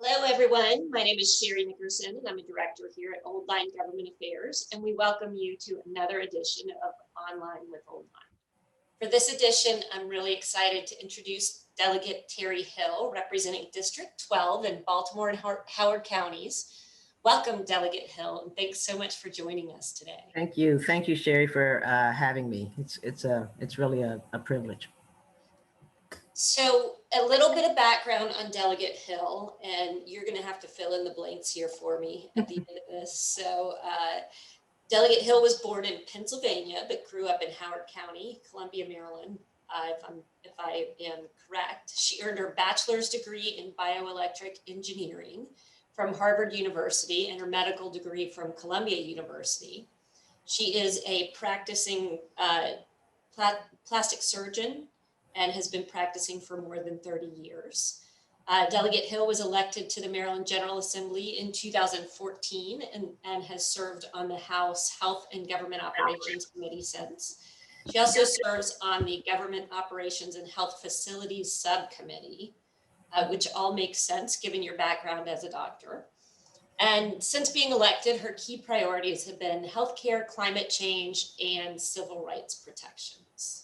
Hello, everyone. My name is Sherry Nickerson, and I'm a director here at Old Line Government Affairs, and we welcome you to another edition of Online with Old Line. For this edition, I'm really excited to introduce Delegate Terri Hill, representing District 12 in Baltimore and Howard counties. Welcome, Delegate Hill, and thanks so much for joining us today. Thank you, Sherry, for having me. It's really a privilege. So a little bit of background on Delegate Hill, and you're going to have to fill in the blanks here for me at the end of this. So Delegate Hill was born in Pennsylvania, but grew up in Howard County, Columbia, Maryland. If I am correct, she earned her bachelor's degree in bioelectric engineering from Harvard University and her medical degree from Columbia University. She is a practicing plastic surgeon and has been practicing for more than 30 years. Delegate Hill was elected to the Maryland General Assembly in 2014 and has served on the House Health and Government Operations Committee since. She also serves on the Government Operations and Health Facilities Subcommittee, which all makes sense given your background as a doctor. And since being elected, her key priorities have been healthcare, climate change, and civil rights protections.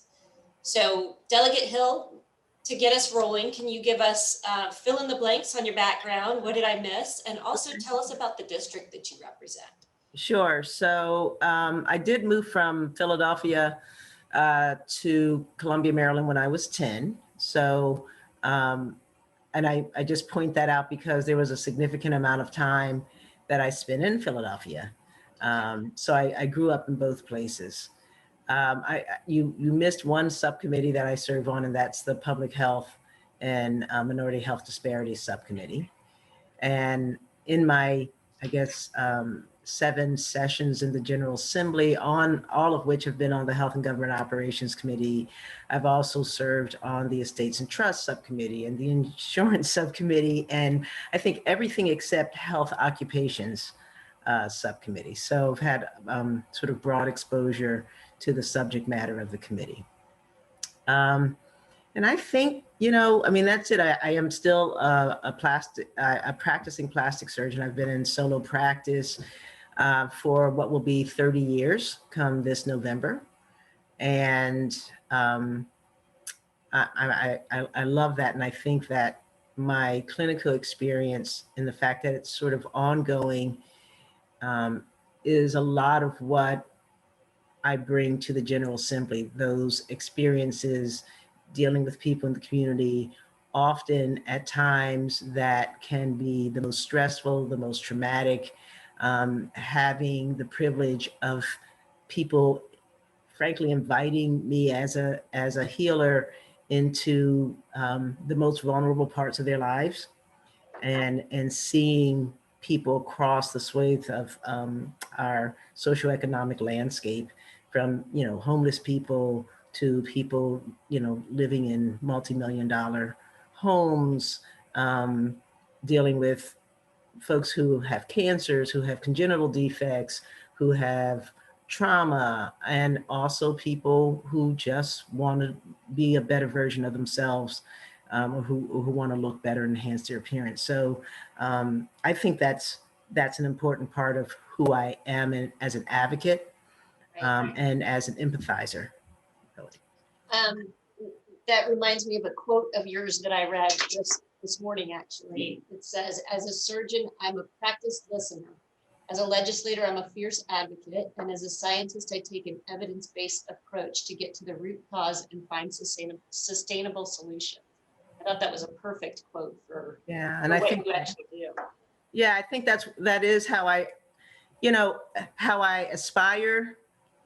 So Delegate Hill, to get us rolling, can you give us fill in the blanks on your background? What did I miss? And also tell us about the district that you represent. Sure. So I did move from Philadelphia to Columbia, Maryland when I was 10. So, and I just point that out because there was a significant amount of time that I spent in Philadelphia. So I grew up in both places. You missed one subcommittee that I serve on, and that's the Public Health and Minority Health Disparities Subcommittee. And in my, 7 sessions in the General Assembly, on all of which have been on the Health and Government Operations Committee, I've also served on the Estates and Trust Subcommittee and the Insurance Subcommittee, and I think everything except Health Occupations Subcommittee. So I've had sort of broad exposure to the subject matter of the committee. And I think, that's it. I am still a practicing plastic surgeon. I've been in solo practice for what will be 30 years come this November. And I love that. And I think that my clinical experience and the fact that it's sort of ongoing is a lot of what I bring to the General Assembly, those experiences dealing with people in the community, often at times that can be the most stressful, the most traumatic, having the privilege of people, frankly, inviting me as a healer into the most vulnerable parts of their lives, and seeing people cross the swathe of our socioeconomic landscape, from homeless people to people living in multi-million-dollar homes, dealing with folks who have cancers, who have congenital defects, who have trauma, and also people who just want to be a better version of themselves, or who want to look better and enhance their appearance. So I think that's an important part of who I am as an advocate, and as an empathizer. Really. That reminds me of a quote of yours that I read just this morning, actually. It says, "As a surgeon, I'm a practiced listener. As a legislator, I'm a fierce advocate. And as a scientist, I take an evidence-based approach to get to the root cause and find sustainable solutions." I thought that was a perfect quote for what you actually do. Yeah, I think that is how I aspire,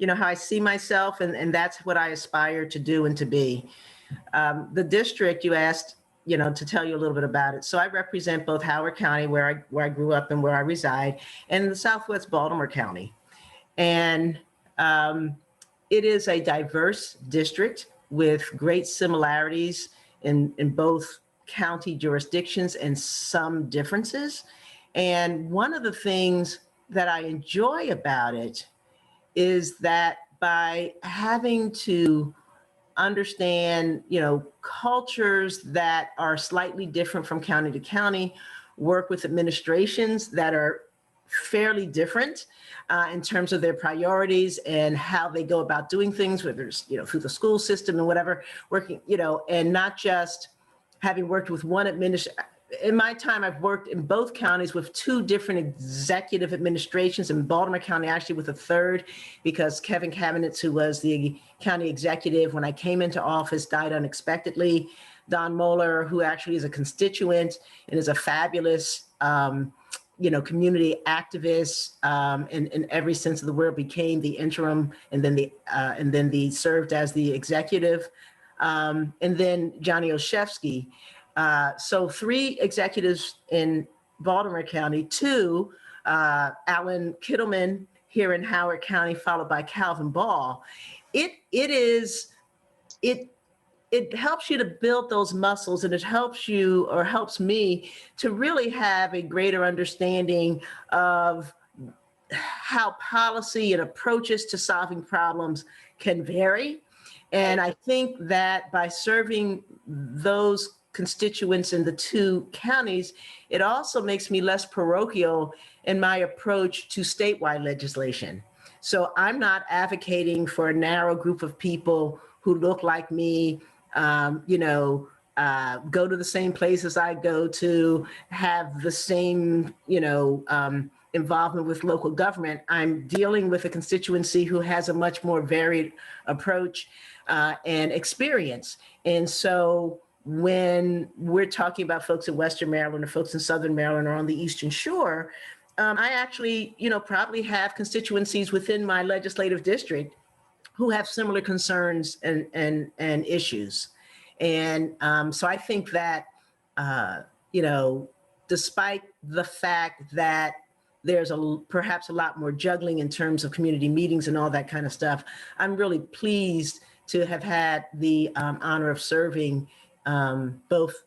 how I see myself, and that's what I aspire to do and to be. The district you asked, to tell you a little bit about it. So I represent both Howard County, where I grew up and where I reside, and the Southwest Baltimore County. And it is a diverse district with great similarities in both county jurisdictions and some differences. And one of the things that I enjoy about it is that by having to understand, cultures that are slightly different from county to county, work with administrations that are fairly different in terms of their priorities and how they go about doing things, whether it's, through the school system and whatever, working, and not just having worked with one administration. In my time, I've worked in both counties with two different executive administrations, in Baltimore County actually with a third, because Kevin Kamenetz, who was the county executive when I came into office, died unexpectedly. Don Moeller, who actually is a constituent and is a fabulous community activist in every sense of the word, became the interim and then the served as the executive. And then Johnny Olszewski. So 3 executives in Baltimore County, 2, Alan Kittleman here in Howard County, followed by Calvin Ball. It helps you to build those muscles, and it helps you, or helps me, to really have a greater understanding of how policy and approaches to solving problems can vary. And I think that by serving those constituents in the 2 counties, it also makes me less parochial in my approach to statewide legislation. So I'm not advocating for a narrow group of people who look like me, go to the same places I go to, have the same, involvement with local government. I'm dealing with a constituency who has a much more varied approach and experience. And so when we're talking about folks in Western Maryland or folks in Southern Maryland or on the Eastern Shore, I actually, probably have constituencies within my legislative district who have similar concerns and issues. And so I think that, despite the fact that there's perhaps a lot more juggling in terms of community meetings and all that kind of stuff, I'm really pleased to have had the honor of serving both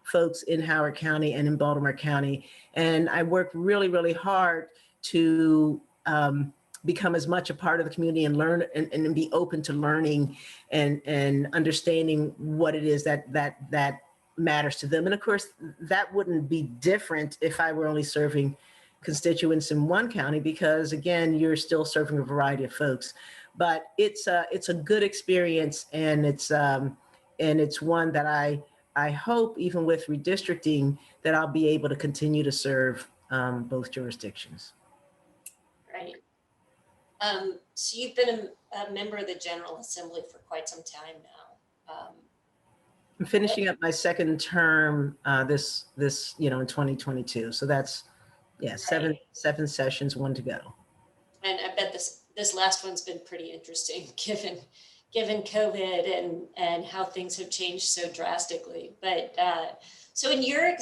folks in Howard County and in Baltimore County. And I work really, really hard to become as much a part of the community and learn and be open to learning and understanding what it is that matters to them. And of course, that wouldn't be different if I were only serving constituents in one county, because again, you're still serving a variety of folks. But it's a good experience, and it's one that I hope, even with redistricting, that I'll be able to continue to serve both jurisdictions. Right. So you've been a member of the General Assembly for quite some time now. I'm finishing up my second term this in 2022. So that's seven sessions, 1 to go. And I bet this last one's been pretty interesting, given COVID and how things have changed so drastically. But so in your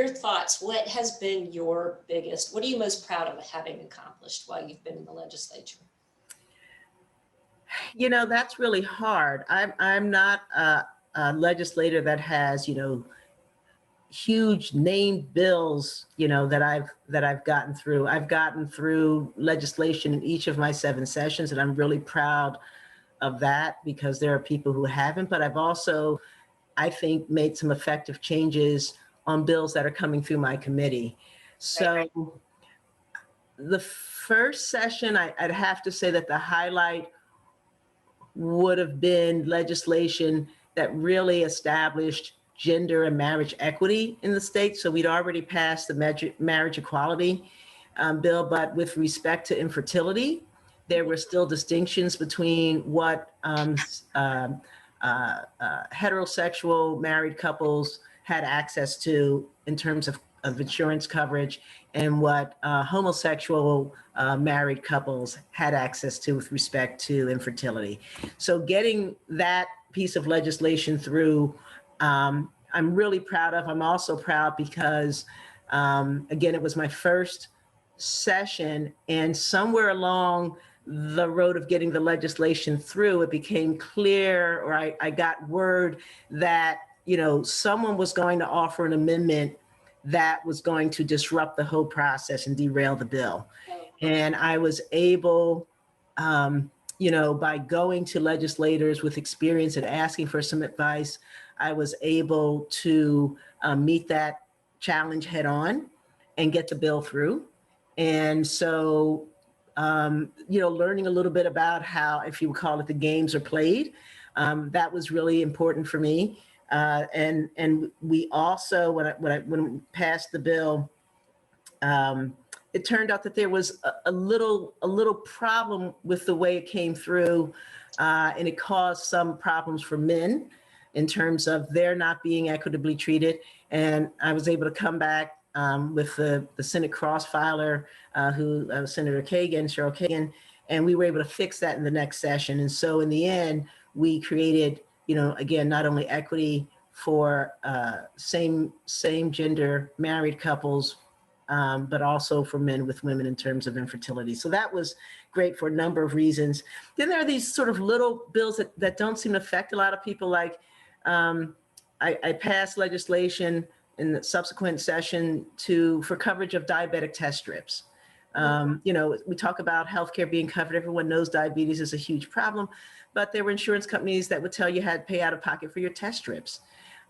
thoughts, what has been your biggest? What are you most proud of having accomplished while you've been in the legislature? That's really hard. I'm not a legislator that has huge named bills that I've gotten through. I've gotten through legislation in each of my 7 sessions, and I'm really proud of that, because there are people who haven't. But I've also, I think, made some effective changes on bills that are coming through my committee. So the first session, I'd have to say that the highlight would have been legislation that really established gender and marriage equity in the state. So we'd already passed the marriage equality bill, but with respect to infertility, there were still distinctions between what heterosexual married couples had access to in terms of insurance coverage, and what homosexual married couples had access to with respect to infertility. So getting that piece of legislation through, I'm really proud of. I'm also proud because, again, it was my first session, and somewhere along the road of getting the legislation through, it became clear, or I got word that, someone was going to offer an amendment that was going to disrupt the whole process and derail the bill. And I was able, by going to legislators with experience and asking for some advice, I was able to meet that challenge head on and get the bill through. And so, learning a little bit about how, if you would call it, the games are played, that was really important for me. And we also, when we passed the bill, it turned out that there was a little problem with the way it came through, and it caused some problems for men in terms of their not being equitably treated. And I was able to come back with the Senate cross-filer, Senator Kagan, Cheryl Kagan, and we were able to fix that in the next session. And so in the end, we created, again, not only equity for same gender married couples, but also for men with women in terms of infertility. So that was great for a number of reasons. Then there are these sort of little bills that don't seem to affect a lot of people. Like I passed legislation in the subsequent session for coverage of diabetic test strips. We talk about healthcare being covered. Everyone knows diabetes is a huge problem, but there were insurance companies that would tell you had to pay out of pocket for your test strips.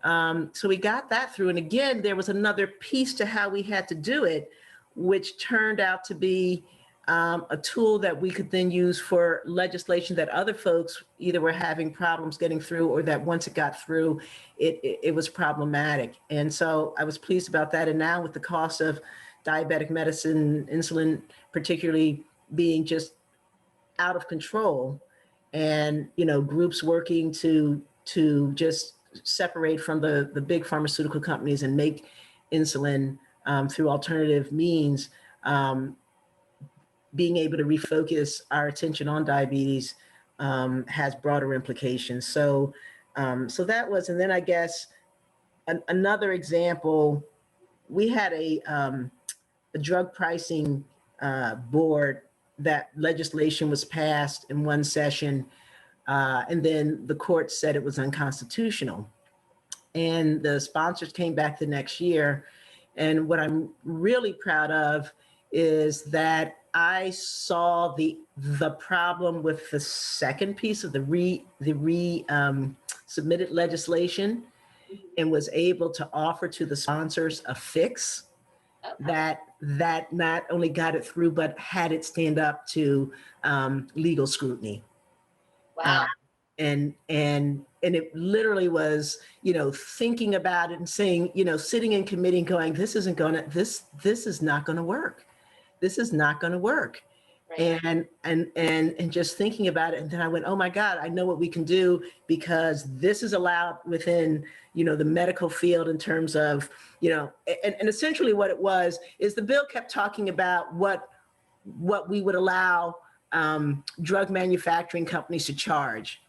So we got that through. And again, there was another piece to how we had to do it, which turned out to be a tool that we could then use for legislation that other folks either were having problems getting through, or that once it got through, it was problematic. And so I was pleased about that. And now with the cost of diabetic medicine, insulin particularly, being just out of control, and groups working to just separate from the big pharmaceutical companies and make insulin through alternative means, being able to refocus our attention on diabetes has broader implications. So that was, and then I guess another example, we had a drug pricing board that legislation was passed in one session, and then the court said it was unconstitutional. And the sponsors came back the next year. And what I'm really proud of is that I saw the problem with the second piece of the submitted legislation, and was able to offer to the sponsors a fix that not only got it through, but had it stand up to legal scrutiny. Wow. And it literally was, thinking about it and saying, sitting in committee and going, this is not going to work. This is not going to work. Right. And just thinking about it. And then I went, oh my God, I know what we can do, because this is allowed within, the medical field in terms of, and essentially what it was is the bill kept talking about what we would allow drug manufacturing companies to charge.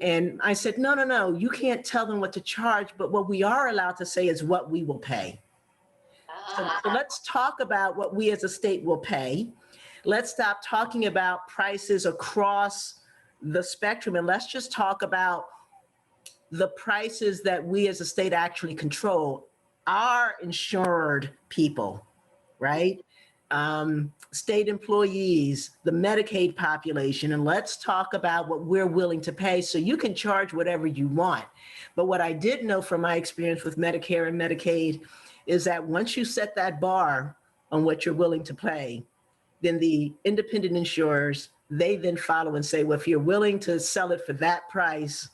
And I said, no, you can't tell them what to charge, but what we are allowed to say is what we will pay. So let's talk about what we as a state will pay. Let's stop talking about prices across the spectrum, and let's just talk about the prices that we as a state actually control. Our insured people, right? State employees, the Medicaid population, and let's talk about what we're willing to pay, so you can charge whatever you want. But what I did know from my experience with Medicare and Medicaid is that once you set that bar on what you're willing to pay, then the independent insurers, they then follow and say, well, if you're willing to sell it for that price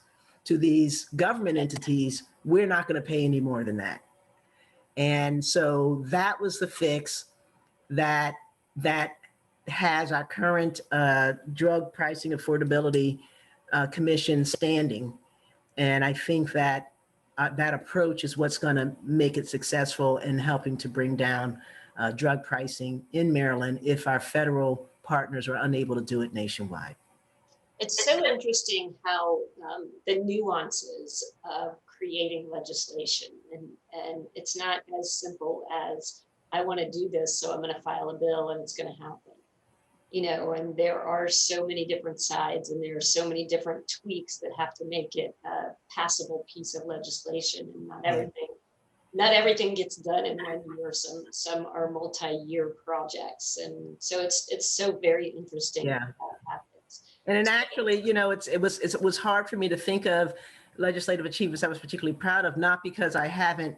to these government entities, we're not going to pay any more than that. And so that was the fix that has our current drug pricing affordability commission standing. And I think that that approach is what's going to make it successful in helping to bring down drug pricing in Maryland if our federal partners are unable to do it nationwide. It's so interesting how the nuances of creating legislation, and it's not as simple as, I want to do this, so I'm going to file a bill and it's going to happen. And there are so many different sides, and there are so many different tweaks that have to make it a passable piece of legislation, and not everything gets done in 1 year. Some are multi-year projects, and so it's so very interesting how that happens. And then actually, it was hard for me to think of legislative achievements I was particularly proud of, not because I haven't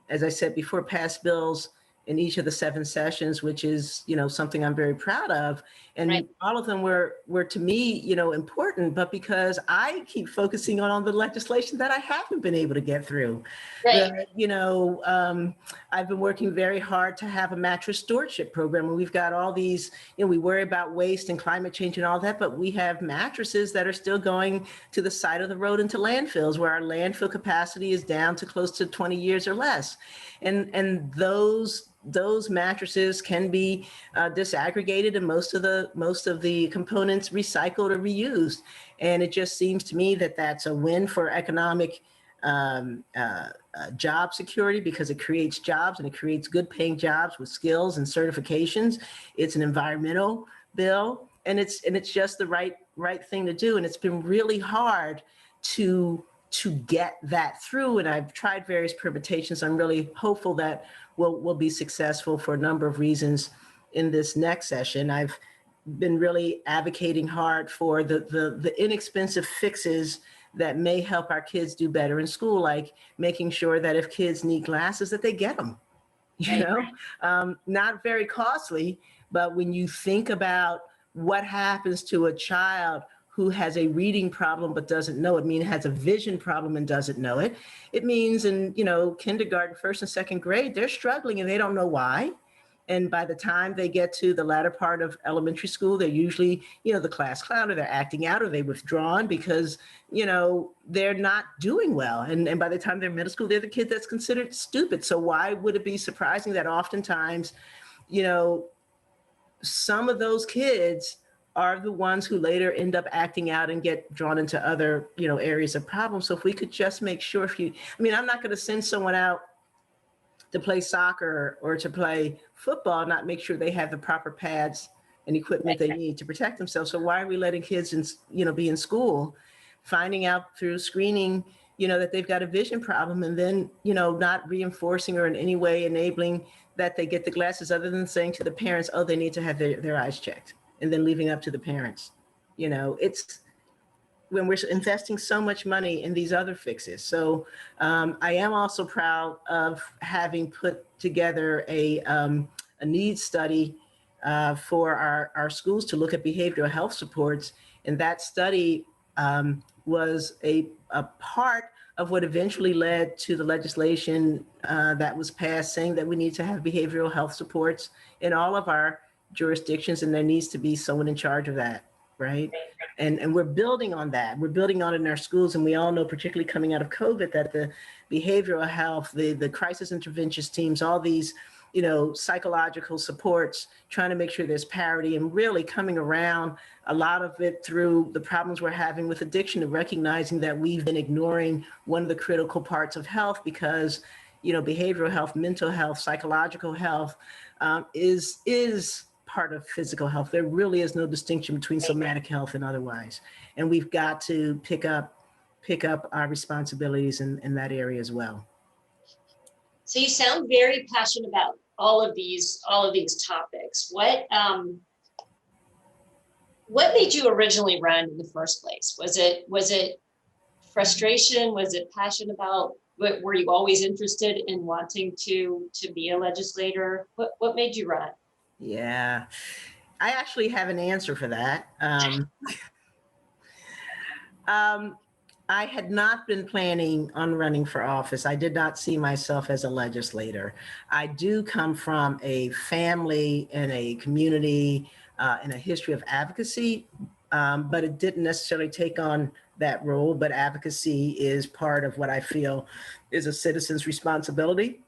as I said before, passed bills in each of the 7 sessions, which is, something I'm very proud of. And Right. all of them were to me, important, but because I keep focusing on the legislation that I haven't been able to get through. Right. I've been working very hard to have a mattress stewardship program, and we've got all these, we worry about waste and climate change and all that, but we have mattresses that are still going to the side of the road into landfills, where our landfill capacity is down to close to 20 years or less. And those mattresses can be disaggregated, and most of the components recycled or reused. And it just seems to me that that's a win for economic job security, because it creates jobs, and it creates good paying jobs with skills and certifications. It's an environmental bill, and it's just the right thing to do. And it's been really hard to get that through. And I've tried various permutations. I'm really hopeful that we'll be successful for a number of reasons in this next session. I've been really advocating hard for the inexpensive fixes that may help our kids do better in school, like making sure that if kids need glasses, that they get them, not very costly, but when you think about what happens to a child who has a reading problem but doesn't know it, has a vision problem and doesn't know it, it means in, kindergarten, first and second grade, they're struggling and they don't know why. And by the time they get to the latter part of elementary school, they're usually, the class clown, or they're acting out, or they're withdrawn because, they're not doing well. And by the time they're middle school, they're the kid that's considered stupid. So why would it be surprising that oftentimes, some of those kids are the ones who later end up acting out and get drawn into other, areas of problems. So if we could just make sure I'm not going to send someone out to play soccer or to play football, not make sure they have the proper pads and equipment they need to protect themselves. So why are we letting kids be in school, finding out through screening, that they've got a vision problem, and then, not reinforcing or in any way enabling that they get the glasses, other than saying to the parents, oh, they need to have their eyes checked, and then leaving up to the parents. It's when we're investing so much money in these other fixes. So I am also proud of having put together a needs study for our schools to look at behavioral health supports. And that study was a part of what eventually led to the legislation that was passed, saying that we need to have behavioral health supports in all of our jurisdictions, and there needs to be someone in charge of that. Right. And we're building on that. We're building on it in our schools. And we all know, particularly coming out of COVID, that the behavioral health, the crisis interventions teams, all these, psychological supports, trying to make sure there's parity, and really coming around a lot of it through the problems we're having with addiction, and recognizing that we've been ignoring one of the critical parts of health, because, behavioral health, mental health, psychological health is part of physical health. There really is no distinction between somatic health and otherwise. And we've got to pick up our responsibilities in that area as well. So you sound very passionate about all of these topics. What made you originally run in the first place? Was it frustration? Was it passion about? Were you always interested in wanting to be a legislator? What made you run? Yeah, I actually have an answer for that. I had not been planning on running for office. I did not see myself as a legislator. I do come from a family and a community and a history of advocacy, but it didn't necessarily take on that role. But advocacy is part of what I feel is a citizen's responsibility.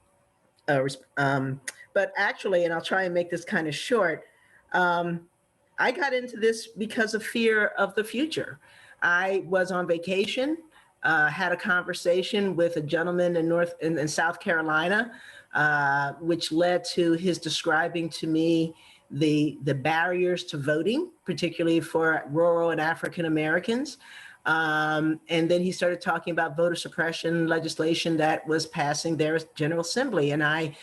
But actually, and I'll try and make this kind of short, I got into this because of fear of the future. I was on vacation, had a conversation with a gentleman in South Carolina, which led to his describing to me the barriers to voting, particularly for rural and African Americans. And then he started talking about voter suppression legislation that was passing their General Assembly. And I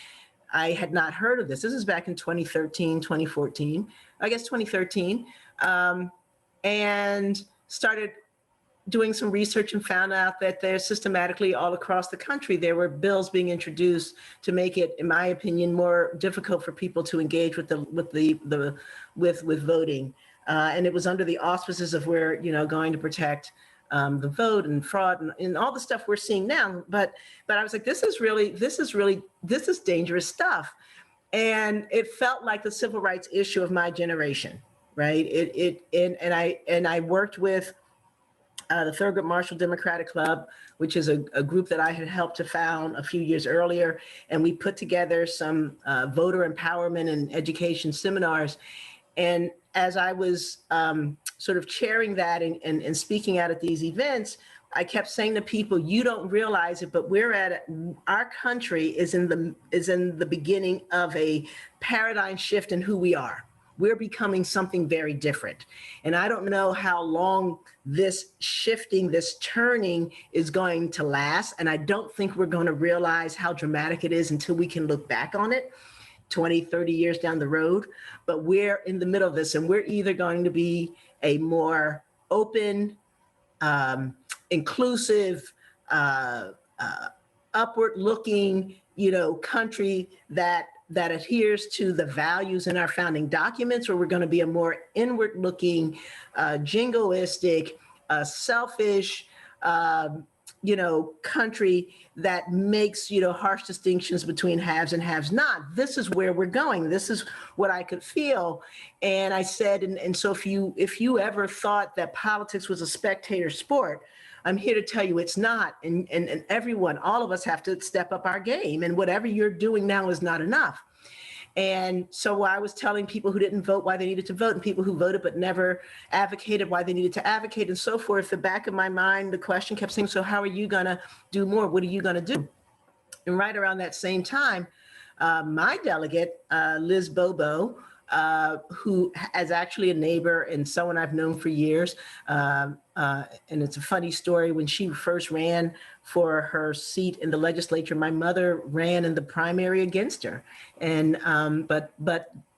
had not heard of this. This is back in 2013, 2014, I guess 2013, and started doing some research and found out that there's systematically all across the country, there were bills being introduced to make it, in my opinion, more difficult for people to engage with with voting. And it was under the auspices of we're, going to protect the vote and fraud and all the stuff we're seeing now. But I was like, this is dangerous stuff. And it felt like the civil rights issue of my generation, right? And I worked with the Thurgood Marshall Democratic Club, which is a group that I had helped to found a few years earlier. And we put together some voter empowerment and education seminars. And as I was sort of chairing that and speaking out at these events, I kept saying to people, you don't realize it, but our country is in the beginning of a paradigm shift in who we are. We're becoming something very different. And I don't know how long this shifting, this turning is going to last. And I don't think we're going to realize how dramatic it is until we can look back on it 20, 30 years down the road. But we're in the middle of this, and we're either going to be a more open, inclusive, upward looking, country that adheres to the values in our founding documents, or we're going to be a more inward looking, jingoistic, selfish, country that makes, harsh distinctions between haves and haves not. This is where we're going. This is what I could feel. And I said, and so if you ever thought that politics was a spectator sport, I'm here to tell you it's not. And everyone, all of us have to step up our game. And whatever you're doing now is not enough. And so I was telling people who didn't vote why they needed to vote, and people who voted but never advocated why they needed to advocate, and so forth. The back of my mind, the question kept saying, so how are you going to do more? What are you going to do? And right around that same time, my delegate, Liz Bobo, who is actually a neighbor and someone I've known for years. And it's a funny story. When she first ran for her seat in the legislature, my mother ran in the primary against her. And but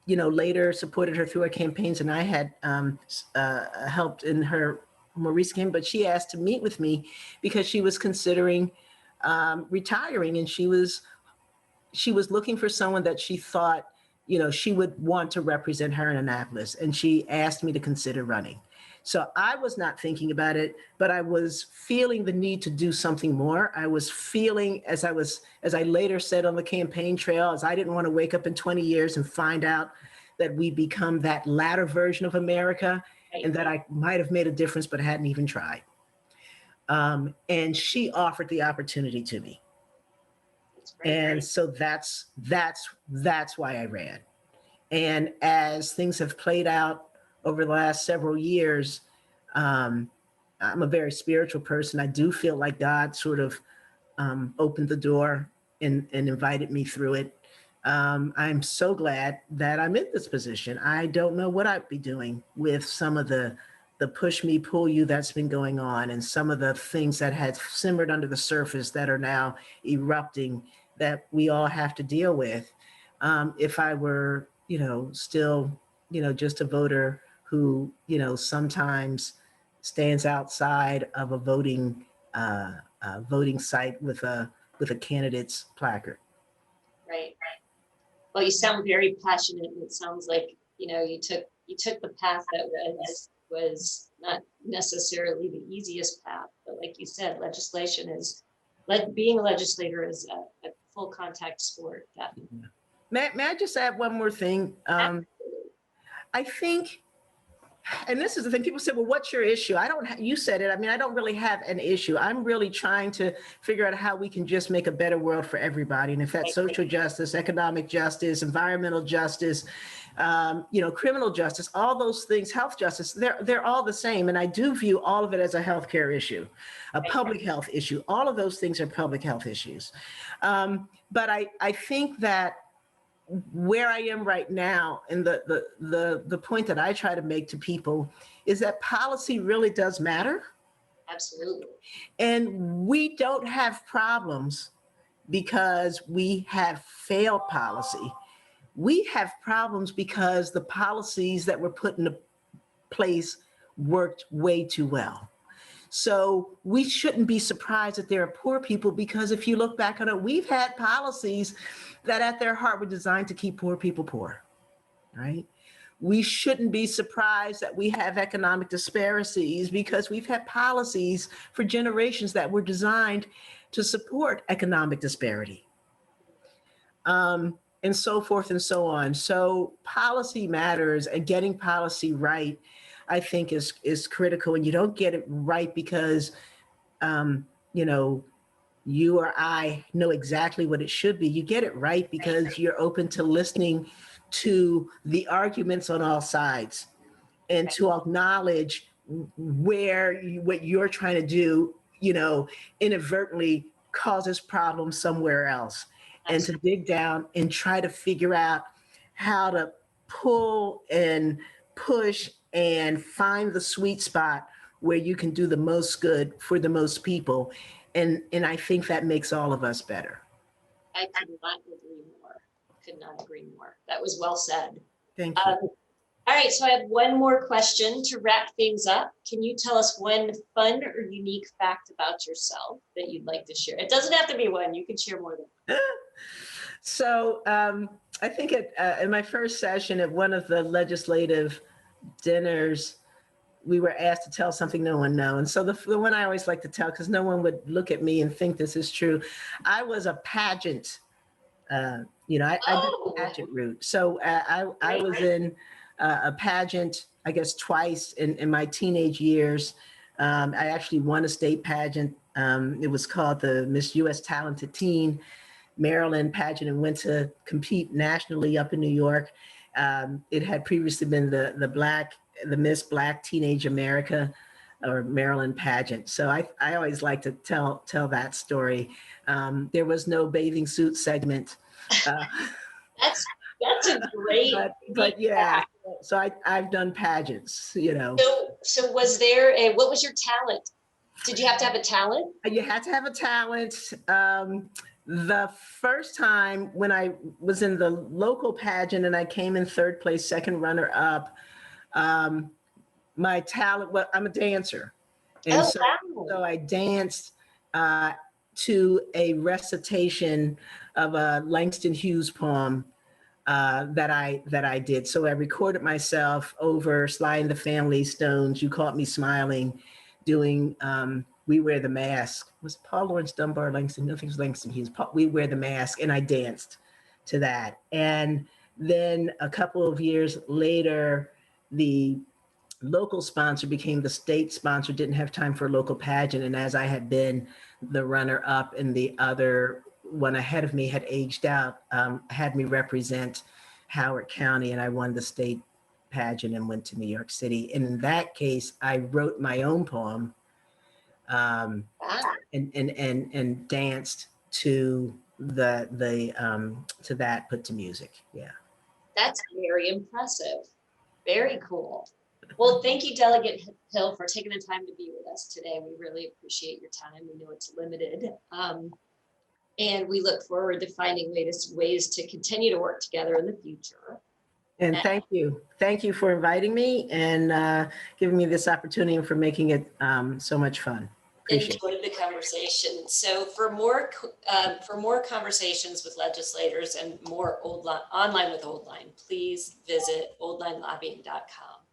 later supported her through her campaigns, and I had helped in her more recent campaign. But she asked to meet with me because she was considering retiring, and she was looking for someone that she thought she would want to represent her in Annapolis. And she asked me to consider running. So I was not thinking about it, but I was feeling the need to do something more. I was feeling, as I later said on the campaign trail, as I didn't want to wake up in 20 years and find out that we become that latter version of America, and that I might have made a difference, but hadn't even tried. And she offered the opportunity to me. And so that's why I ran. And as things have played out over the last several years, I'm a very spiritual person. I do feel like God sort of opened the door and invited me through it. I'm so glad that I'm in this position. I don't know what I'd be doing with some of the push me, pull you that's been going on, and some of the things that had simmered under the surface that are now erupting that we all have to deal with. If I were, still, just a voter who, sometimes stands outside of a voting site with a candidate's placard. Right. Well, you sound very passionate, and it sounds like, you took the path that was not necessarily the easiest path, but like you said, legislation is, like being a legislator is a full contact sport. Definitely. May I just add one more thing? I think, and this is the thing, people say, well, what's your issue? You said it. I mean, I don't really have an issue. I'm really trying to figure out how we can just make a better world for everybody. And if that's social justice, economic justice, environmental justice, criminal justice, all those things, health justice, they're all the same. And I do view all of it as a healthcare issue, a public health issue. All of those things are public health issues. But I think that where I am right now, and the point that I try to make to people is that policy really does matter. Absolutely. And we don't have problems because we have failed policy. We have problems because the policies that were put into place worked way too well. So we shouldn't be surprised that there are poor people, because if you look back on it, we've had policies that at their heart were designed to keep poor people poor, right? We shouldn't be surprised that we have economic disparities, because we've had policies for generations that were designed to support economic disparity. And so forth and so on. So policy matters, and getting policy right, I think, is critical. And you don't get it right because, you know, you or I know exactly what it should be. You get it right because you're open to listening to the arguments on all sides, and to acknowledge what you're trying to do, inadvertently causes problems somewhere else, and to dig down and try to figure out how to pull and push and find the sweet spot where you can do the most good for the most people. And I think that makes all of us better. I could not agree more. Could not agree more. That was well said. Thank you. All right, so I have one more question to wrap things up. Can you tell us one fun or unique fact about yourself that you'd like to share? It doesn't have to be one. You can share more than one. So I think in my first session at one of the legislative dinners, we were asked to tell something no one knows. And so the one I always like to tell, because no one would look at me and think this is true, I was a pageant. I did a pageant route. So I was in a pageant, I guess, twice in my teenage years. I actually won a state pageant. It was called the Miss U.S. Talented Teen Maryland pageant, and went to compete nationally up in New York. It had previously been the Miss Black Teenage America or Maryland pageant. So I always like to tell that story. There was no bathing suit segment. That's a great. But yeah. So I've done pageants. So was there what was your talent? Did you have to have a talent? You had to have a talent. The first time when I was in the local pageant and I came in third place, second runner up, my talent, well, I'm a dancer. And so I danced to a recitation of a Langston Hughes poem that I did. So I recorded myself over Sly and the Family Stone's You Caught Me Smiling, doing We Wear the Mask. Was it Paul Laurence Dunbar Langston? Nothing was Langston Hughes. We Wear the Mask, and I danced to that. And then a couple of years later, the local sponsor became the state sponsor, didn't have time for a local pageant. And as I had been the runner up and the other one ahead of me had aged out, had me represent Howard County, and I won the state pageant and went to New York City. And in that case, I wrote my own poem and danced to to that, put to music. Yeah. That's very impressive. Very cool. Well, thank you, Delegate Hill, for taking the time to be with us today. We really appreciate your time. We know it's limited. And we look forward to finding ways to continue to work together in the future. And thank you. Thank you for inviting me and giving me this opportunity and for making it so much fun. Enjoyed the conversation. So for more conversations with legislators and more online with Old Line, please visit oldlinelobbying.com.